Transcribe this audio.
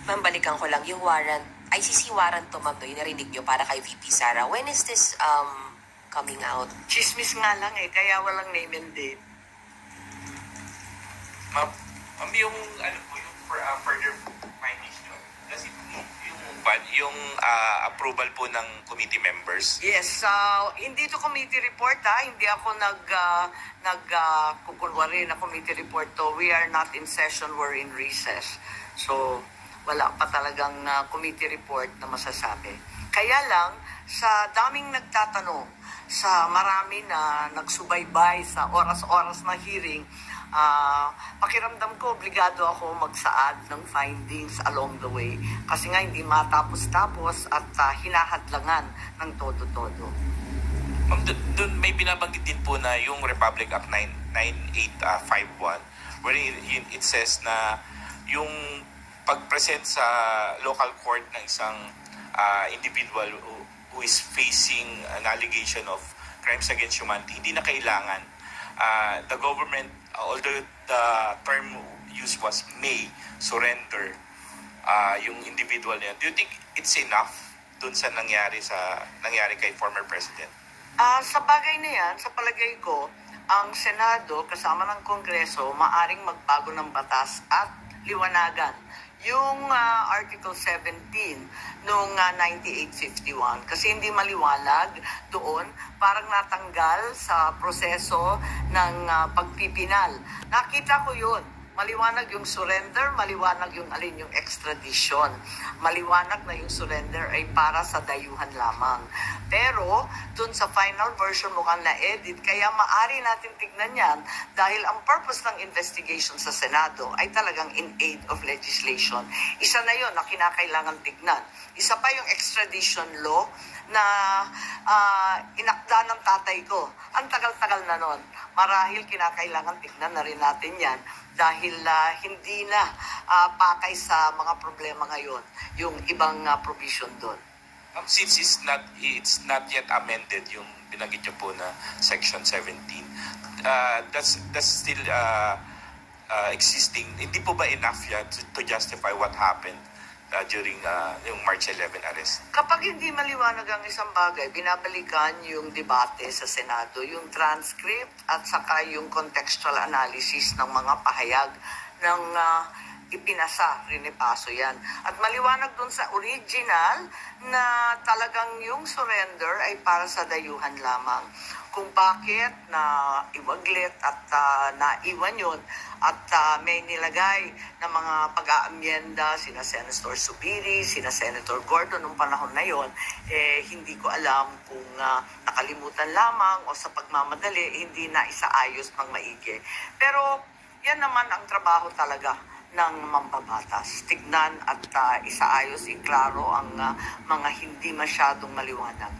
Ma'am, balikan ko lang yung warrant. ICC warrant to, ma'am, no? Yung narinig nyo para kay VP Sara. When is this coming out? Chismis nga lang kaya walang name and date. Ma'am, yung ano po yung further findings nyo, kasi yung approval po ng committee members. Yes, hindi to committee report hindi ako kukunwari na committee report to. We are not in session, we're in recess. So, wala pa talagang committee report na masasabi. Kaya lang, sa daming nagtatanong, sa marami na nagsubaybay sa oras-oras na hearing, pakiramdam ko, obligado ako magsaad ng findings along the way. Kasi nga hindi matapos-tapos at hinahadlangan ng todo-todo. Ma'am, doon may binabanggit din po na yung Republic Act 9851 wherein it says na yung pag-present sa local court ng isang individual who is facing an allegation of crimes against humanity, hindi na kailangan the government, although the term used was may surrender yung individual niya. Do you think it's enough dun sa nangyari kay former president? Sa bagay na yan, sa palagay ko, ang Senado kasama ng Kongreso maaring magbago ng batas at liwanagan yung Article 17 noong 9851 kasi hindi maliwanag doon, parang natanggal sa proseso ng pagpipinal. Nakita ko yun. Maliwanag yung surrender, maliwanag yung alin yung extradition. Maliwanag na yung surrender ay para sa dayuhan lamang. Pero, dun sa final version mukhang na-edit, kaya maari natin tignan yan dahil ang purpose ng investigation sa Senado ay talagang in aid of legislation. Isa na yun na kinakailangan tignan. Isa pa yung extradition law na inakda ng tatay ko. Ang tagal-tagal na nun. Marahil kinakailangan tignan na rin natin yan dahil hindi na pakay sa mga problema ngayon yung ibang provision doon. Since it's not yet amended yung binanggit niyo po na Section 17, that's still existing. Hindi po ba enough yan to justify what happened during yung March 11 arrest? Kapag hindi maliwanag ang isang bagay, binabalikan yung debate sa Senado, yung transcript at saka yung contextual analysis ng mga pahayag ng ipinasa, rinipaso yan. At maliwanag dun sa original na talagang yung surrender ay para sa dayuhan lamang. Kung bakit na iwaglit at naiwan yun at may nilagay na mga pag-aamyenda sina Senator Subiri, sina Senator Gordon nung panahon na yon, hindi ko alam kung nakalimutan lamang o sa pagmamadali hindi na isaayos pang maigi. Pero yan naman ang trabaho talaga ng mambabatas. Tignan at isaayos, iklaro ang mga hindi masyadong maliwanag.